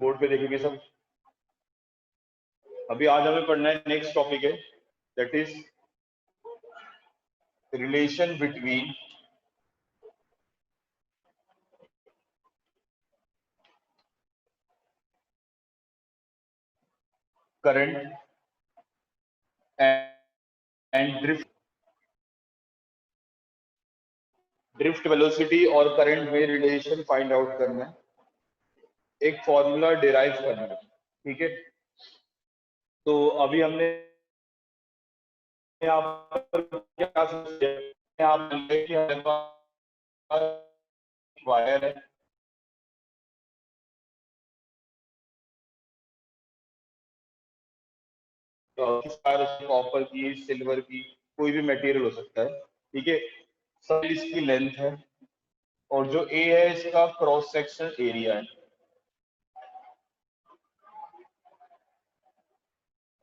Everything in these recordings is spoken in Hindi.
बोर्ड पे देखेंगे सब। अभी आज हमें पढ़ना है, नेक्स्ट टॉपिक है that is relation between current and drift velocity और करंट में रिलेशन फाइंड आउट करना है, एक फॉर्मूला डिराइव करना है। ठीक है, तो अभी हमने यहाँ पर क्या सोचा, आप कि हमारे पास वायर है, कॉपर की, सिल्वर की, कोई भी मटेरियल हो सकता है। ठीक है, सब इसकी लेंथ है और जो ए है इसका क्रॉस सेक्शन एरिया है,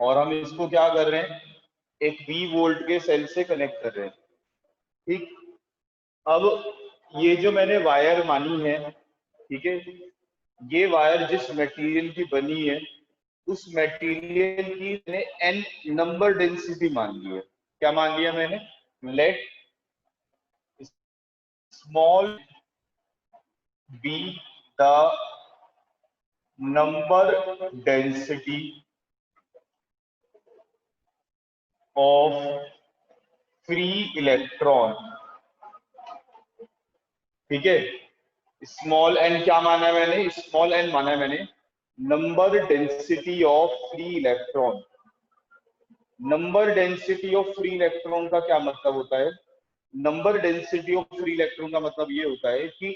और हम इसको क्या कर रहे हैं, एक V वोल्ट के सेल से कनेक्ट कर रहे हैं। ठीक, अब ये जो मैंने वायर मानी है, ठीक है, ये वायर जिस मटेरियल की बनी है उस मटेरियल की मैंने n नंबर डेंसिटी मान ली है। क्या मान लिया मैंने, let small be the number density of free electron. ठीक है, स्मॉल एन क्या माना है मैंने, स्मॉल एन माना है मैंने number density of free electron. Number density of free electron का क्या मतलब होता है, number density of free electron का मतलब ये होता है कि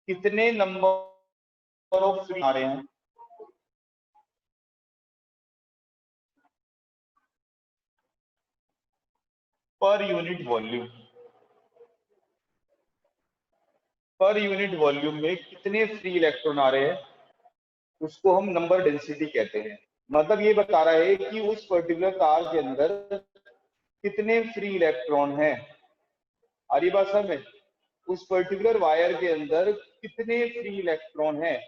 कितने नंबर ऑफ फ्री आ रहे हैं per unit volume. Per unit volume में कितने फ्री इलेक्ट्रॉन आ रहे हैं उसको हम नंबर डेंसिटी कहते हैं। मतलब ये बता रहा है कि उस पर्टिकुलर तार के अंदर कितने फ्री इलेक्ट्रॉन हैं। आ रही बात समझ में, उस पर्टिकुलर वायर के अंदर कितने फ्री इलेक्ट्रॉन हैं।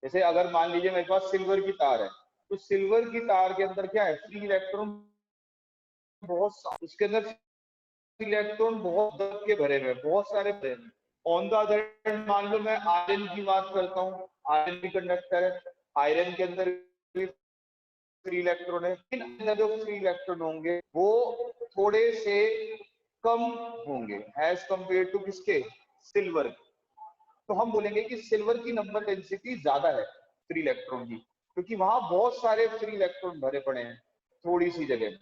जैसे अगर मान लीजिए मेरे पास सिल्वर की तार है, तो सिल्वर की तार के अंदर क्या है, फ्री इलेक्ट्रॉन बहुत, उसके अंदर इलेक्ट्रॉन बहुत दब के भरे हुए, बहुत सारे भरे हुए। ऑन द अदर हैंड मान लो मैं आयरन की बात करता हूँ, आयरन भी कंडक्टर है, आयरन के अंदर भी फ्री इलेक्ट्रॉन है, लेकिन जो फ्री इलेक्ट्रॉन होंगे वो थोड़े से कम होंगे एज कंपेयर टू किसके, सिल्वर। तो हम बोलेंगे कि सिल्वर की नंबर डेंसिटी ज्यादा है फ्री इलेक्ट्रॉन की, क्योंकि वहां बहुत सारे फ्री इलेक्ट्रॉन भरे पड़े हैं थोड़ी सी जगह।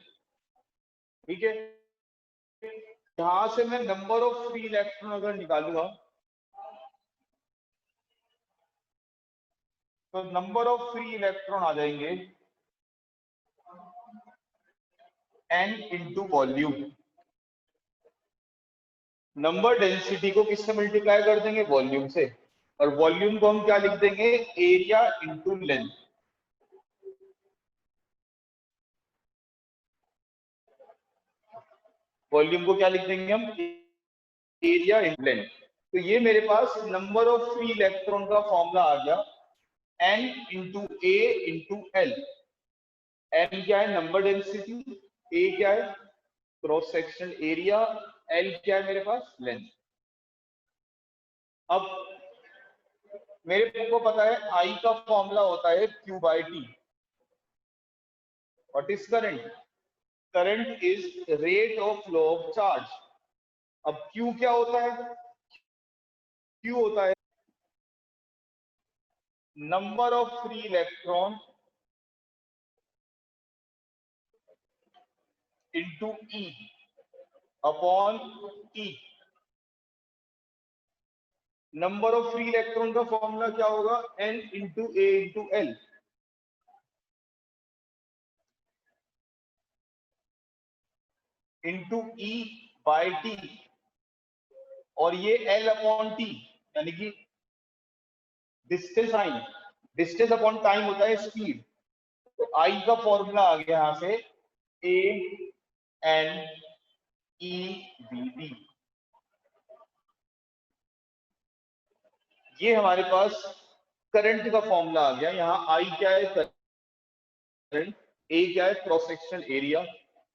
ठीक है, यहां से मैं नंबर ऑफ फ्री इलेक्ट्रॉन अगर निकालूंगा तो नंबर ऑफ फ्री इलेक्ट्रॉन आ जाएंगे n into volume. Number density को किससे मल्टीप्लाई कर देंगे, वॉल्यूम से, और वॉल्यूम को हम क्या लिख देंगे, एरिया इंटू लेंथ। वॉल्यूम को क्या लिख देंगे हम, एरिया इंटू लेंथ। तो ये मेरे पास नंबर ऑफ फ्री इलेक्ट्रॉन का फॉर्मूला आ गया, n इंटू ए इंटू एल। n क्या है, नंबर डेंसिटी, a क्या है, क्रॉस सेक्शनल एरिया, l क्या है मेरे पास, लेंथ। अब मेरे को पता है I का फॉर्मूला होता है Q by T. What is current, current is rate of flow of charge. अब Q क्या होता है, Q होता है number of free electron into E upon E। Number of free electron का फॉर्मूला क्या होगा, N into A into L. Into E by T, और ये L अपॉन टी, यानी कि distance time, distance upon time होता है स्पीड। तो I का फॉर्मूला आ गया यहां से A N E B D। ये हमारे पास करंट का फॉर्मूला आ गया। यहाँ आई क्या है, करंट, ए क्या है, क्रॉस सेक्शनल एरिया,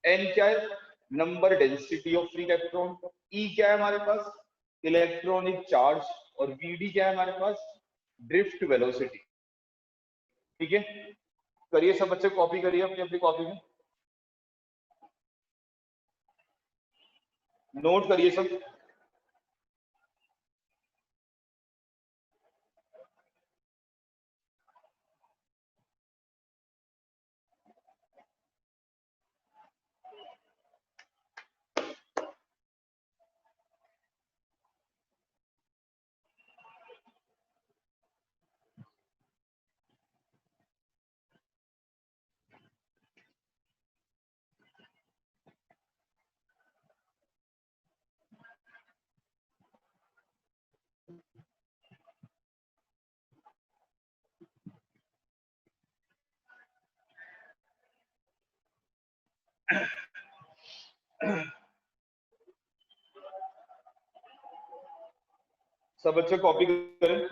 एन क्या है, number density of free electron, E क्या है हमारे पास, इलेक्ट्रॉनिक चार्ज, और वीडी क्या है हमारे पास, ड्रिफ्ट वेलोसिटी। ठीक है, करिए सब बच्चे, कॉपी करिए अपनी अपनी कॉपी में, नोट करिए सब। सब बच्चे कॉपी करें।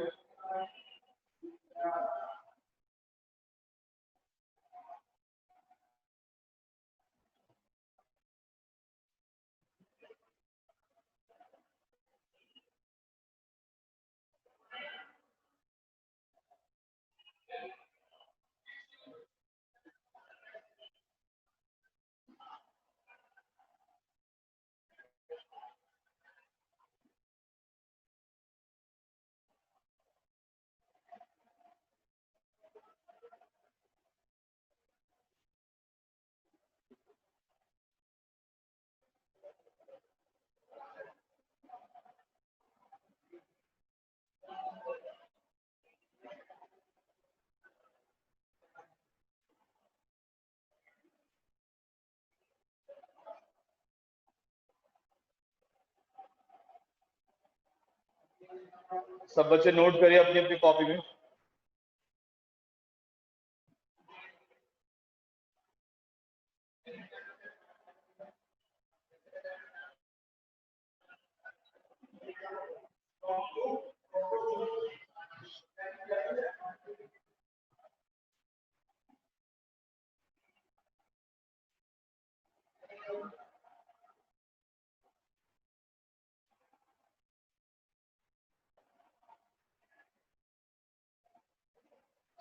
सब बच्चे नोट करिए अपनी अपनी कॉपी में।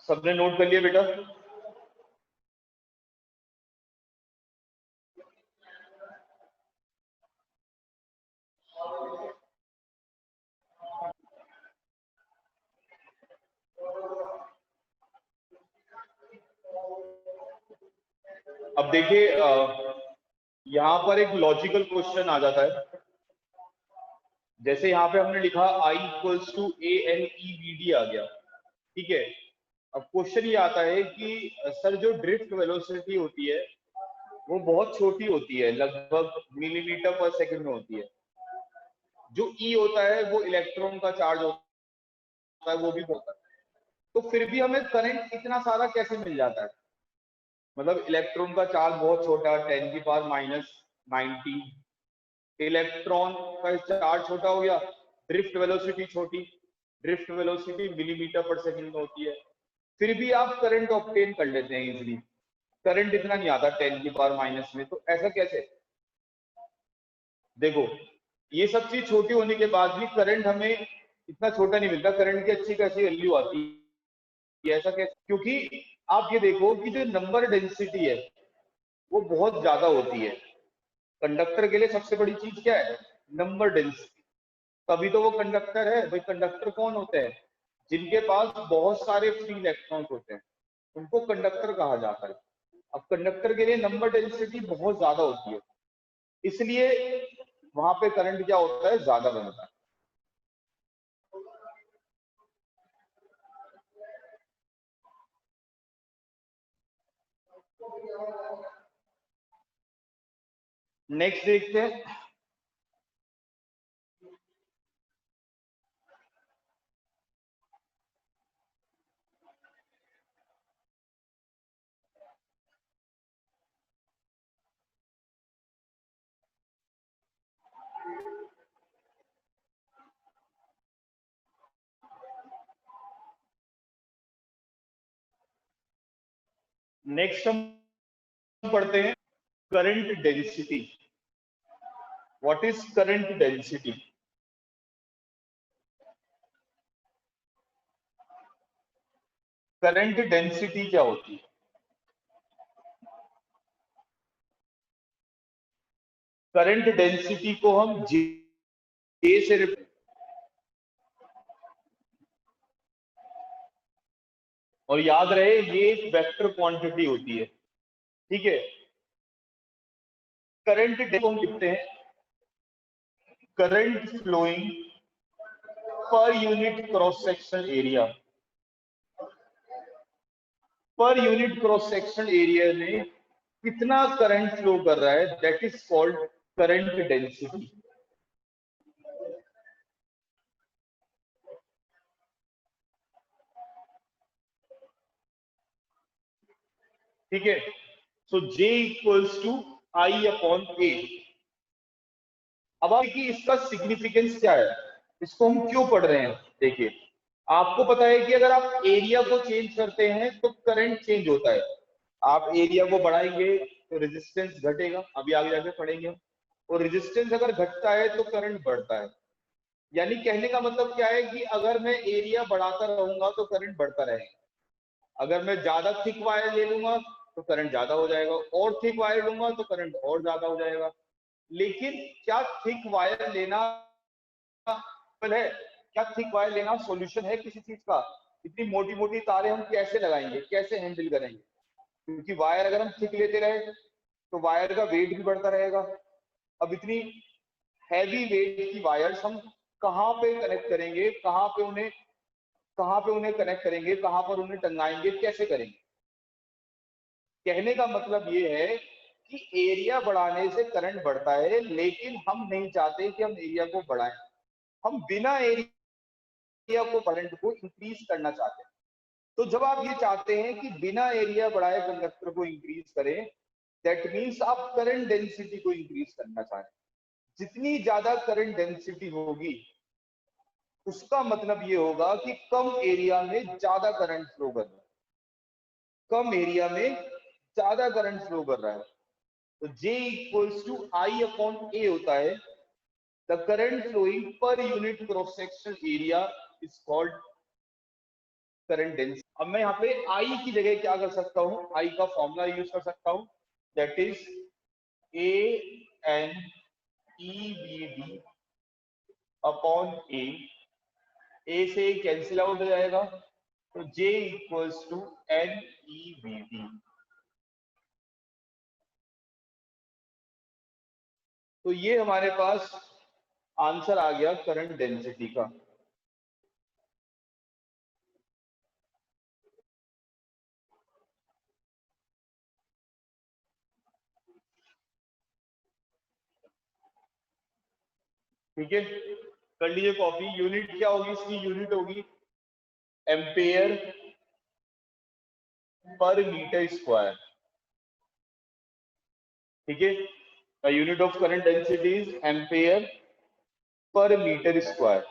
सबने नोट कर लिया बेटा? अब देखिए, यहाँ पर एक लॉजिकल क्वेश्चन आ जाता है। जैसे यहाँ पे हमने लिखा I equals to A N E B D आ गया, ठीक है। अब क्वेश्चन ये आता है कि सर जो ड्रिफ्ट वेलोसिटी होती है वो बहुत छोटी होती है, लगभग मिलीमीटर पर सेकंड में होती है। जो ई होता है वो इलेक्ट्रॉन का चार्ज होता है, वो भी होता है। तो फिर भी हमें करंट इतना सारा कैसे मिल जाता है? मतलब इलेक्ट्रॉन का चार्ज बहुत छोटा, 10 की पावर माइनस 19, इलेक्ट्रॉन का चार्ज छोटा हो गया, ड्रिफ्ट वेलोसिटी छोटी, ड्रिफ्ट वेलोसिटी मिलीमीटर पर सेकंड में होती है, फिर भी आप करंट ऑब्टेन कर लेते हैं इजीली। करंट इतना नहीं आता 10 की पावर माइनस में, तो ऐसा कैसे? देखो, ये सब चीज छोटी होने के बाद भी करंट हमें इतना छोटा नहीं मिलता, करंट की अच्छी खासी वैल्यू आती है। ऐसा कैसे? क्योंकि आप ये देखो कि जो नंबर डेंसिटी है वो बहुत ज्यादा होती है। कंडक्टर के लिए सबसे बड़ी चीज क्या है? Number density. तभी तो वो कंडक्टर है भाई। कंडक्टर कौन होते हैं? जिनके पास बहुत सारे फ्री इलेक्ट्रॉन्स होते हैं, उनको कंडक्टर कहा जाता है। अब कंडक्टर के लिए नंबर डेंसिटी बहुत ज्यादा होती है, इसलिए वहां पे करंट क्या होता है, ज्यादा बनता है। नेक्स्ट देखते हैं। नेक्स्ट हम पढ़ते हैं current density. What is current density? Current density क्या होती है? करंट डेंसिटी को हम जे से और याद रहे ये एक वेक्टर क्वांटिटी होती है, ठीक है। करंट को हम लिखते हैं current flowing per unit cross section area. Per unit cross section area में कितना करंट फ्लो कर रहा है, that is called current density. ठीक है, so J equals to I upon A. अब आप देखिए इसका सिग्निफिकेंस क्या है, इसको हम क्यों पढ़ रहे हैं। देखिए आपको पता है कि अगर आप एरिया को चेंज करते हैं तो करंट चेंज होता है। आप एरिया को बढ़ाएंगे तो रेजिस्टेंस घटेगा, अभी आगे जाके पढ़ेंगे हम। और रेजिस्टेंस अगर घटता है तो करंट बढ़ता है। यानी कहने का मतलब क्या है कि अगर मैं एरिया बढ़ाता रहूंगा तो करंट बढ़ता रहेगा। अगर मैं ज्यादा थिक वायर ले लूंगा तो करंट ज्यादा हो जाएगा, और थिक वायर लूंगा तो करंट और ज्यादा हो जाएगा। लेकिन क्या थिक वायर लेना है, क्या थिक वायर लेना सॉल्यूशन है किसी चीज का? इतनी मोटी मोटी तारें हम कैसे लगाएंगे, कैसे हैंडल करेंगे? क्योंकि वायर अगर हम थिक लेते रहे तो वायर का वेट भी बढ़ता रहेगा। अब इतनी हैवी वेट की वायर्स हम कहाँ पे कनेक्ट करेंगे, कहाँ पे उन्हें कनेक्ट करेंगे, कहाँ पर उन्हें टंगाएंगे, कैसे करेंगे? कहने का मतलब ये है कि एरिया बढ़ाने से करंट बढ़ता है, लेकिन हम नहीं चाहते कि हम एरिया को बढ़ाएं। हम बिना एरिया को करंट को इंक्रीज करना चाहते हैं। तो जब आप ये चाहते हैं कि बिना एरिया बढ़ाए कंडक्टर को इंक्रीज करें, दैट मीन्स आप करंट डेंसिटी को इंक्रीज करना चाह रहे हैं। जितनी ज्यादा करंट डेंसिटी होगी उसका मतलब ये होगा कि कम एरिया में ज्यादा करंट फ्लो कर रहा है, कम एरिया में ज्यादा करंट फ्लो कर रहा है। तो J equals to I upon A होता है the current flowing per unit cross section area is called current density. अब मैं यहाँ पे आई की जगह क्या कर सकता हूँ, आई का फॉर्मूला यूज कर सकता हूँ, that is A N E B D upon A से कैंसिल आउट हो जाएगा, तो J equals to N E B D. तो ये हमारे पास आंसर आ गया करंट डेंसिटी का। ठीक है, कर लीजिए कॉपी। यूनिट क्या होगी इसकी, यूनिट होगी एम्पेयर पर मीटर स्क्वायर। ठीक है, unit of current density is ampere per metre square.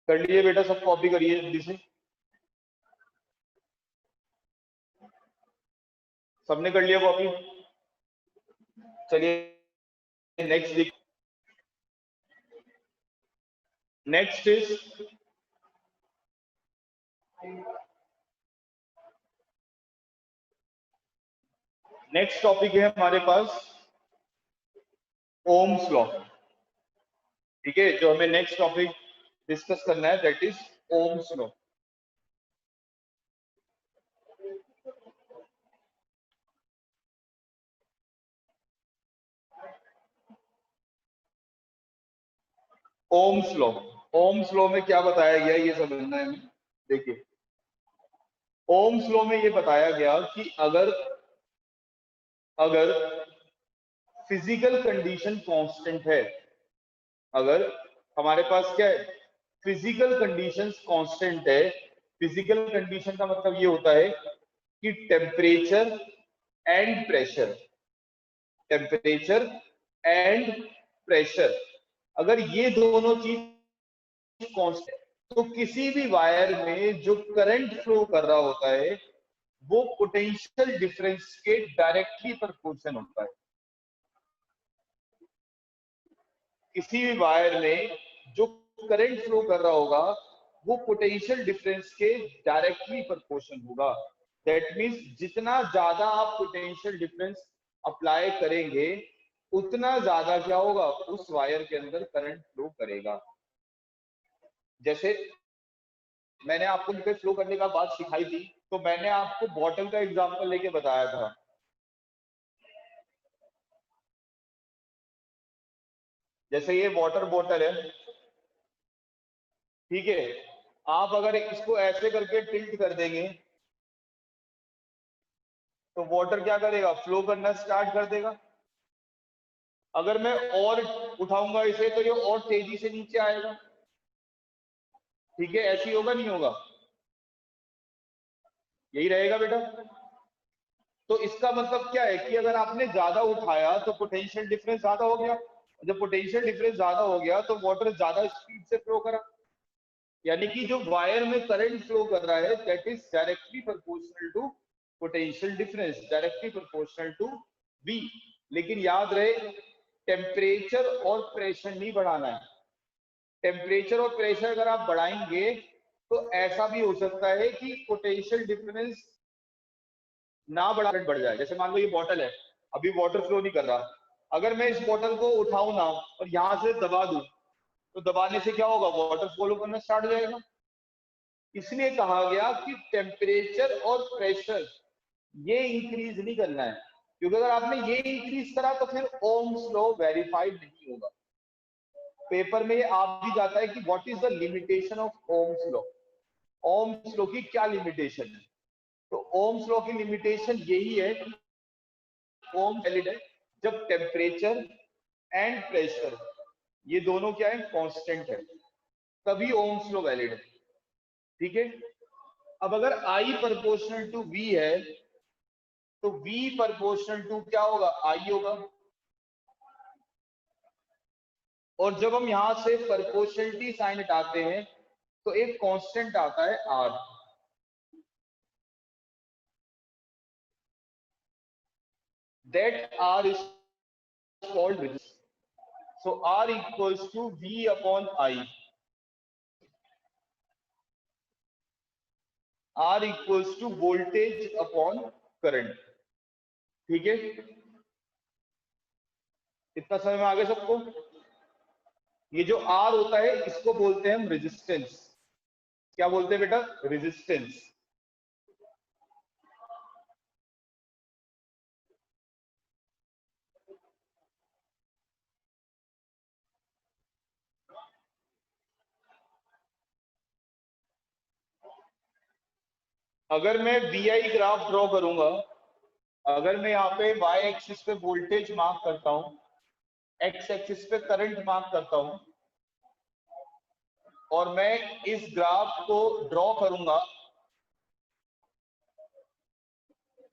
कर लीजिए बेटा, सब कॉपी करिए जल्दी से। सबने कर लिया कॉपी? चलिए नेक्स्ट देख। नेक्स्ट इज नेक्स्ट टॉपिक है हमारे पास ओम्स लॉ। ठीक है, जो हमें नेक्स्ट टॉपिक डिस्कस करना है that is Ohm's law. Ohm's law, Ohm's law में क्या बताया गया ये समझना है हमें। देखिए ओम्स लॉ में ये बताया गया कि अगर अगर फिजिकल कंडीशन कांस्टेंट है, अगर हमारे पास क्या है, फिजिकल कंडीशंस कांस्टेंट है। फिजिकल कंडीशन का मतलब ये होता है कि temperature and pressure, temperature and pressure, अगर ये दोनों चीज कांस्टेंट, तो किसी भी वायर में जो करंट फ्लो कर रहा होता है वो पोटेंशियल डिफरेंस के डायरेक्टली प्रोपोर्शनल होता है। किसी भी वायर में जो करंट फ्लो कर रहा होगा वो पोटेंशियल डिफरेंस के डायरेक्टली प्रोपोर्शनल होगा। दैट मींस जितना ज्यादा आप पोटेंशियल डिफरेंस अप्लाई करेंगे उतना ज्यादा क्या होगा, उस वायर के अंदर करंट फ्लो करेगा। जैसे मैंने आपको फ्लो करने का बात सिखाई थी, तो मैंने आपको बॉटल का एग्जांपल लेके बताया था। जैसे ये वाटर बॉटल है, ठीक है, आप अगर इसको ऐसे करके टिल्ट कर देंगे तो वाटर क्या करेगा, फ्लो करना स्टार्ट कर देगा। अगर मैं और उठाऊंगा इसे तो ये और तेजी से नीचे आएगा। ठीक है, ऐसी होगा नहीं होगा, यही रहेगा बेटा। तो इसका मतलब क्या है कि अगर आपने ज्यादा उठाया तो पोटेंशियल डिफरेंस ज्यादा हो गया, जब पोटेंशियल डिफरेंस ज्यादा हो गया तो वाटर ज्यादा स्पीड से फ्लो करा, यानी कि जो वायर में करंट फ्लो कर रहा है that is directly proportional to potential difference, directly proportional to V। लेकिन याद रहे टेम्परेचर और प्रेशर नहीं बढ़ाना है। टेम्परेचर और प्रेशर अगर आप बढ़ाएंगे तो ऐसा भी हो सकता है कि पोटेंशियल डिफरेंस ना बढ़ जाए। जैसे मान लो ये बॉटल है, अभी वाटर फ्लो नहीं कर रहा, अगर मैं इस बॉटल को उठाऊं ना और यहां से दबा दूं तो दबाने से क्या होगा, वाटर फ्लो करना स्टार्ट हो जाएगा। इसलिए कहा गया कि टेम्परेचर और प्रेशर ये इंक्रीज नहीं करना है, क्योंकि अगर आपने ये इंक्रीज करा तो फिर ओम्स लॉ वेरीफाइड नहीं होगा। पेपर में ये आ भी जाता है कि what is the limitation of Ohm's law, Ohm's law की क्या लिमिटेशन है। तो ओम्स लॉ की लिमिटेशन यही है कि ओम वैलिड है जब टेम्परेचर एंड प्रेशर ये दोनों क्या है, कांस्टेंट है, तभी ओम्स लॉ वैलिड है। ठीक है, अब अगर I प्रोपोर्शनल टू V है तो V प्रोपोर्शनल टू क्या होगा, I होगा। और जब हम यहां से प्रोपोर्शनलिटी साइन हटाते हैं तो एक कांस्टेंट आता है R। That R is called resistance. So R equals to V upon I। R equals to voltage upon current. ठीक है, इतना समझ में आ गया सबको। ये जो R होता है इसको बोलते हैं हम रेजिस्टेंस। क्या बोलते हैं बेटा, रेजिस्टेंस। अगर मैं VI ग्राफ ड्रॉ करूंगा, अगर मैं यहाँ पे Y एक्सिस पे वोल्टेज मार्क करता हूँ, X एक्सिस पे करंट मार्क करता हूँ, और मैं इस ग्राफ को ड्रॉ करूंगा,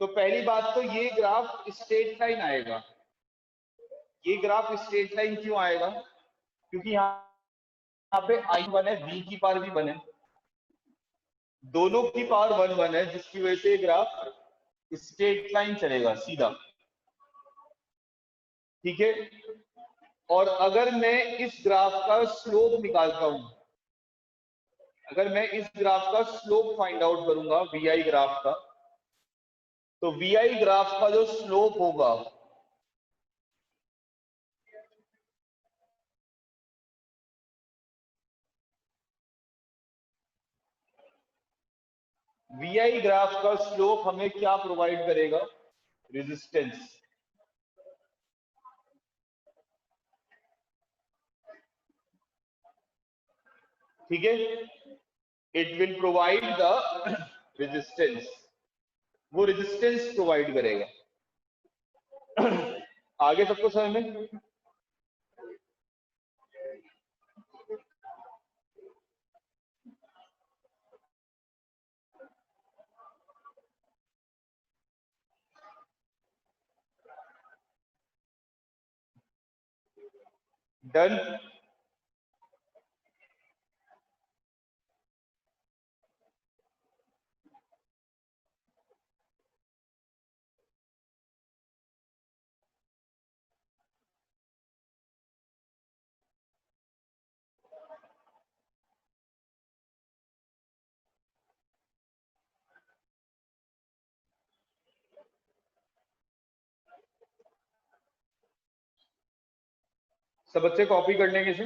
तो पहली बात तो ये ग्राफ स्ट्रेट लाइन आएगा। ये ग्राफ स्ट्रेट लाइन क्यों आएगा, क्योंकि यहाँ पे I1 है, V की पावर भी 1 है, दोनों की पावर 1 1 है, जिसकी वजह से ग्राफ स्ट्रेट लाइन चलेगा सीधा। ठीक है, और अगर मैं इस ग्राफ का स्लोप निकालता हूं, अगर मैं इस ग्राफ का स्लोप फाइंड आउट करूंगा VI ग्राफ का, तो VI ग्राफ का जो स्लोप होगा VI ग्राफ का स्लोप हमें क्या प्रोवाइड करेगा, रेजिस्टेंस। ठीक है, it will provide the resistance, वो रेजिस्टेंस प्रोवाइड करेगा। आगे सबको समझ में? डन। सब बच्चे कॉपी कर लेंगे इसे।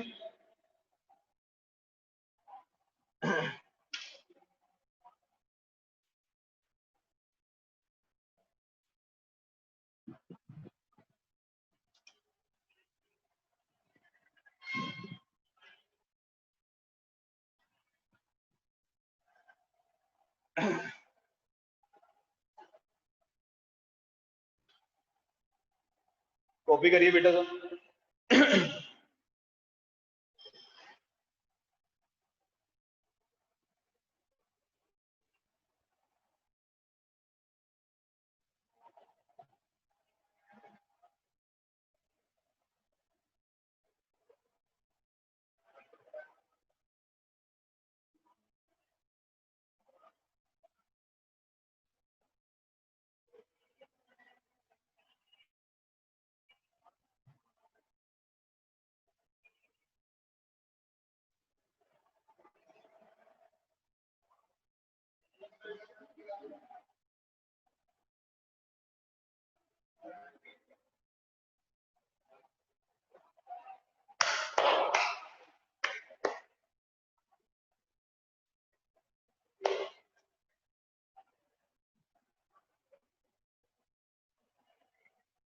कॉपी करिए बेटा सब।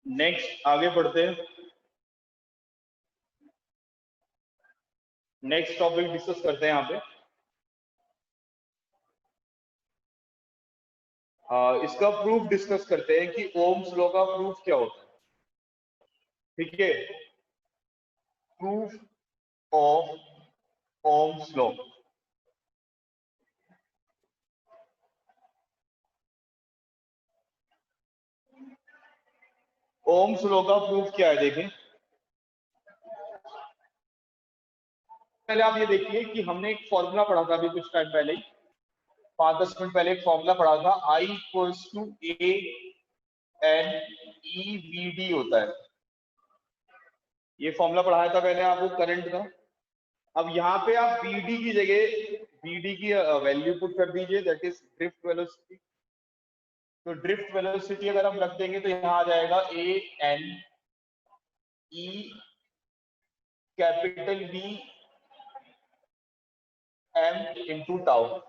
नेक्स्ट आगे बढ़ते हैं। नेक्स्ट टॉपिक डिस्कस करते हैं यहाँ पे। इसका प्रूफ डिस्कस करते हैं कि ओम्स लॉ का प्रूफ क्या होता है। ठीक है, proof of Ohm's law. Ohm's law का प्रूफ क्या है देखें। पहले आप ये देखिए कि हमने एक फॉर्मूला पढ़ा था अभी कुछ टाइम पहले ही, 5-10 मिनट पहले एक फॉर्मूला पढ़ा था, I equals to A N E V D होता है। ये फॉर्मूला पढ़ाया था मैंने आपको करंट का। अब यहाँ पे आप BD की जगह BD की वैल्यू पुट कर दीजिए, दैट इज ड्रिफ्ट वेलोसिटी। तो ड्रिफ्ट वेलोसिटी अगर हम रख देंगे तो यहाँ आ जाएगा AN E capital V M into tau.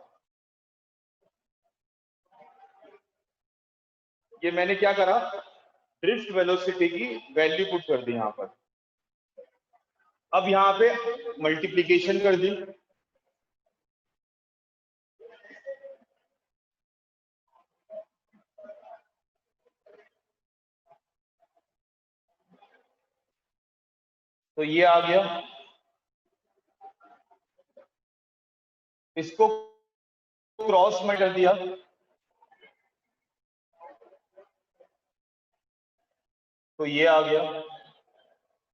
ये मैंने क्या करा, ड्रिफ्ट वेलोसिटी की वैल्यू पुट कर दी यहाँ पर। अब यहाँ पे मल्टीप्लीकेशन कर दी, तो ये आ गया। इसको क्रॉस में कर दिया, तो ये आ गया।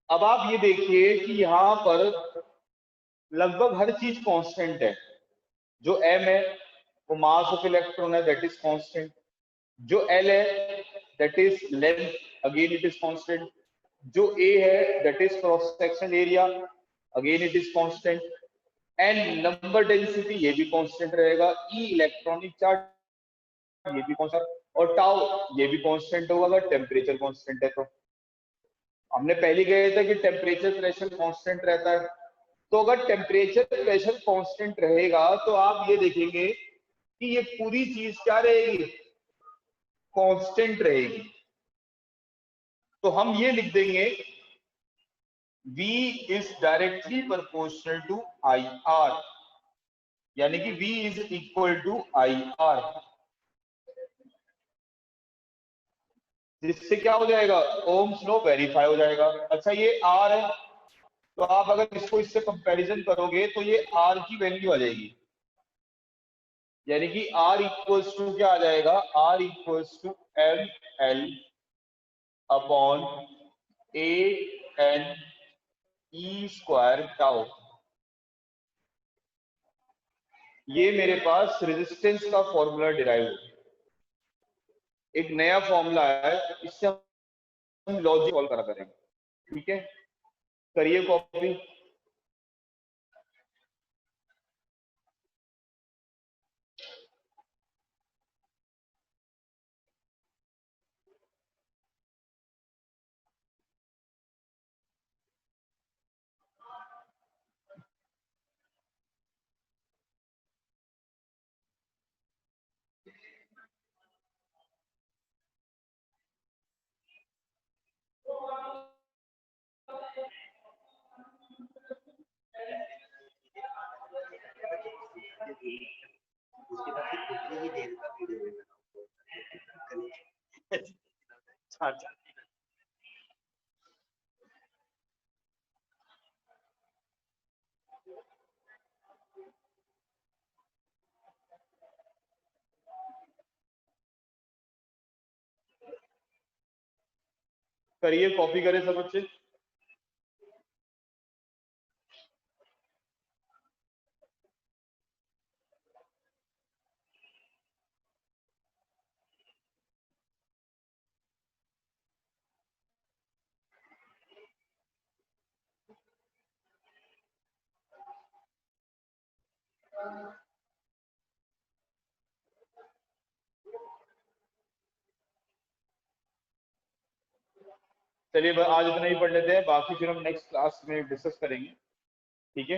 अब आप ये देखिए कि यहाँ पर लगभग हर चीज कांस्टेंट है। जो m है वो मास ऑफ इलेक्ट्रॉन है, दैट इज कांस्टेंट। जो l है that is length, again it is constant. जो a है that is cross section area, again it is constant. And number density ये भी कांस्टेंट रहेगा, ई इलेक्ट्रॉनिक चार्ज ये भी कांस्टेंट, और टाउ ये भी कांस्टेंट होगा अगर टेम्परेचर कांस्टेंट है तो। हमने पहले कहा था कि टेम्परेचर प्रेशर कांस्टेंट रहता है। तो अगर टेम्परेचर प्रेशर कांस्टेंट रहेगा तो आप ये देखेंगे कि ये पूरी चीज क्या रहेगी, कांस्टेंट रहेगी। तो हम ये लिख देंगे V is directly proportional to IR, यानी कि V is equal to IR। जिससे क्या हो जाएगा, ओम्स लॉ वेरीफाई हो जाएगा। अच्छा ये आर है, तो आप अगर इसको इससे कंपैरिजन करोगे तो ये आर की वैल्यू आ जाएगी, यानी कि आर इक्वल्स टू क्या आ जाएगा, R equals to M L upon A N E square tau. ये मेरे पास रेजिस्टेंस का फॉर्मूला डिराइव हो, एक नया फॉर्मूला है, इससे हम लॉजिक सॉल्व करा करेंगे। ठीक है, करिए कॉपी। उसके बाद फिर उतनी ही देर का वीडियो में बनाऊंगा। करिए कॉपी करें सब बच्चे। चलिए आज इतना ही पढ़ लेते हैं, बाकी फिर हम नेक्स्ट क्लास में डिस्कस करेंगे। ठीक है।